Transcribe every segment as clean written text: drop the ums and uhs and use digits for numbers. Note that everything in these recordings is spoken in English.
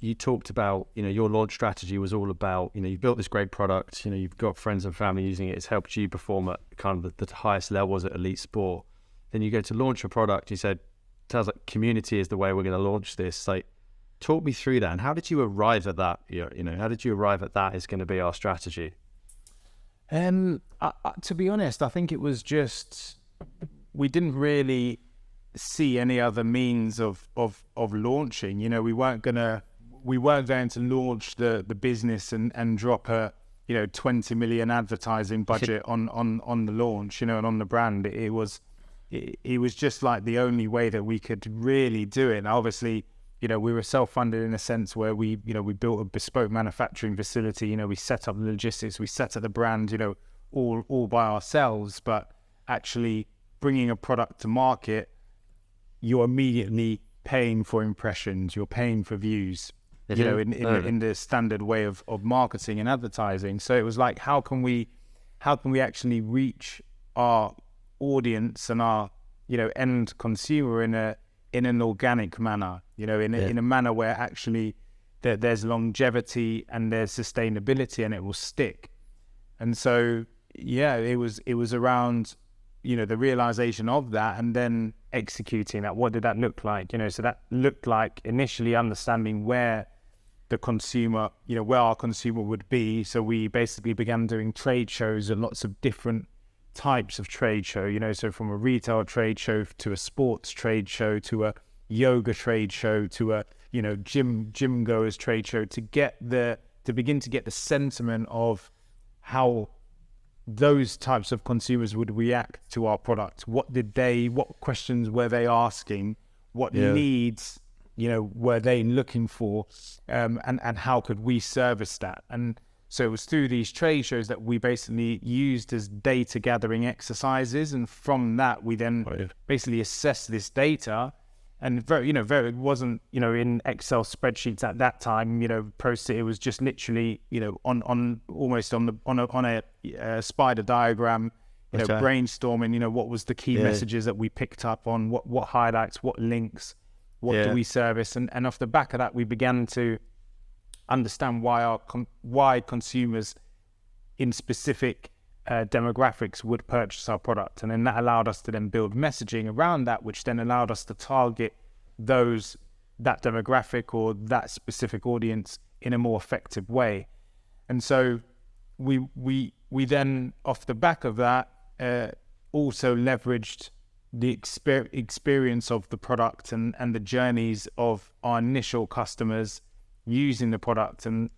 you talked about, your launch strategy was all about, you've built this great product, you've got friends and family using it. It's helped you perform at kind of the highest levels at elite sport. Then you go to launch a product. You said, sounds like community is the way we're going to launch this. Like, talk me through that. And how did you arrive at that? How did you arrive at that is going to be our strategy? To be honest, I think it was just, we didn't really see any other means of launching. We weren't going to launch the business and drop a 20 million advertising budget on the launch, and on the brand. It was just like the only way that we could really do it. And obviously, we were self-funded in a sense where we built a bespoke manufacturing facility. We set up the logistics, we set up the brand, all by ourselves. But actually bringing a product to market, you're immediately paying for impressions, you're paying for views, in the standard way of marketing and advertising. So it was like, how can we actually reach our audience and our end consumer in an organic manner, in a manner where actually there's longevity and there's sustainability and it will stick. And so it was around the realization of that and then executing that. What did that look like? So that looked like initially understanding where the consumer, where our consumer would be. So we basically began doing trade shows and lots of different types of trade show, so from a retail trade show to a sports trade show to a yoga trade show to a gym goers trade show, to begin to get the sentiment of how those types of consumers would react to our product. What questions were they asking? What needs were they looking for? And how could we service that? And so it was through these trade shows that we basically used as data gathering exercises, and from that we then basically assessed this data. And it wasn't in Excel spreadsheets at that time. It was just literally on a spider diagram. Brainstorming. What was the key messages that we picked up on? What highlights? What links? What do we service? And off the back of that, we began to understand why consumers in specific demographics would purchase our product, and then that allowed us to then build messaging around that, which then allowed us to target that demographic or that specific audience in a more effective way. And so we then, off the back of that, also leveraged the experience of the product and the journeys of our initial customers using the product and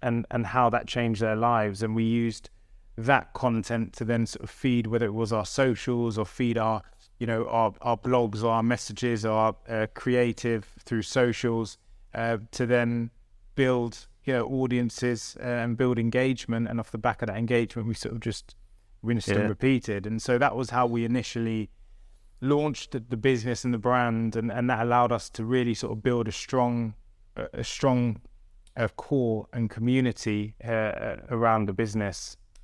how that changed their lives. And we used that content to then sort of feed, whether it was our socials or feed our blogs or our messages or our creative through socials, to then build audiences and build engagement. And off the back of that engagement, we sort of just rinsed and repeated. And so that was how we initially launched the business and the brand, and that allowed us to really sort of build a strong core and community around the business.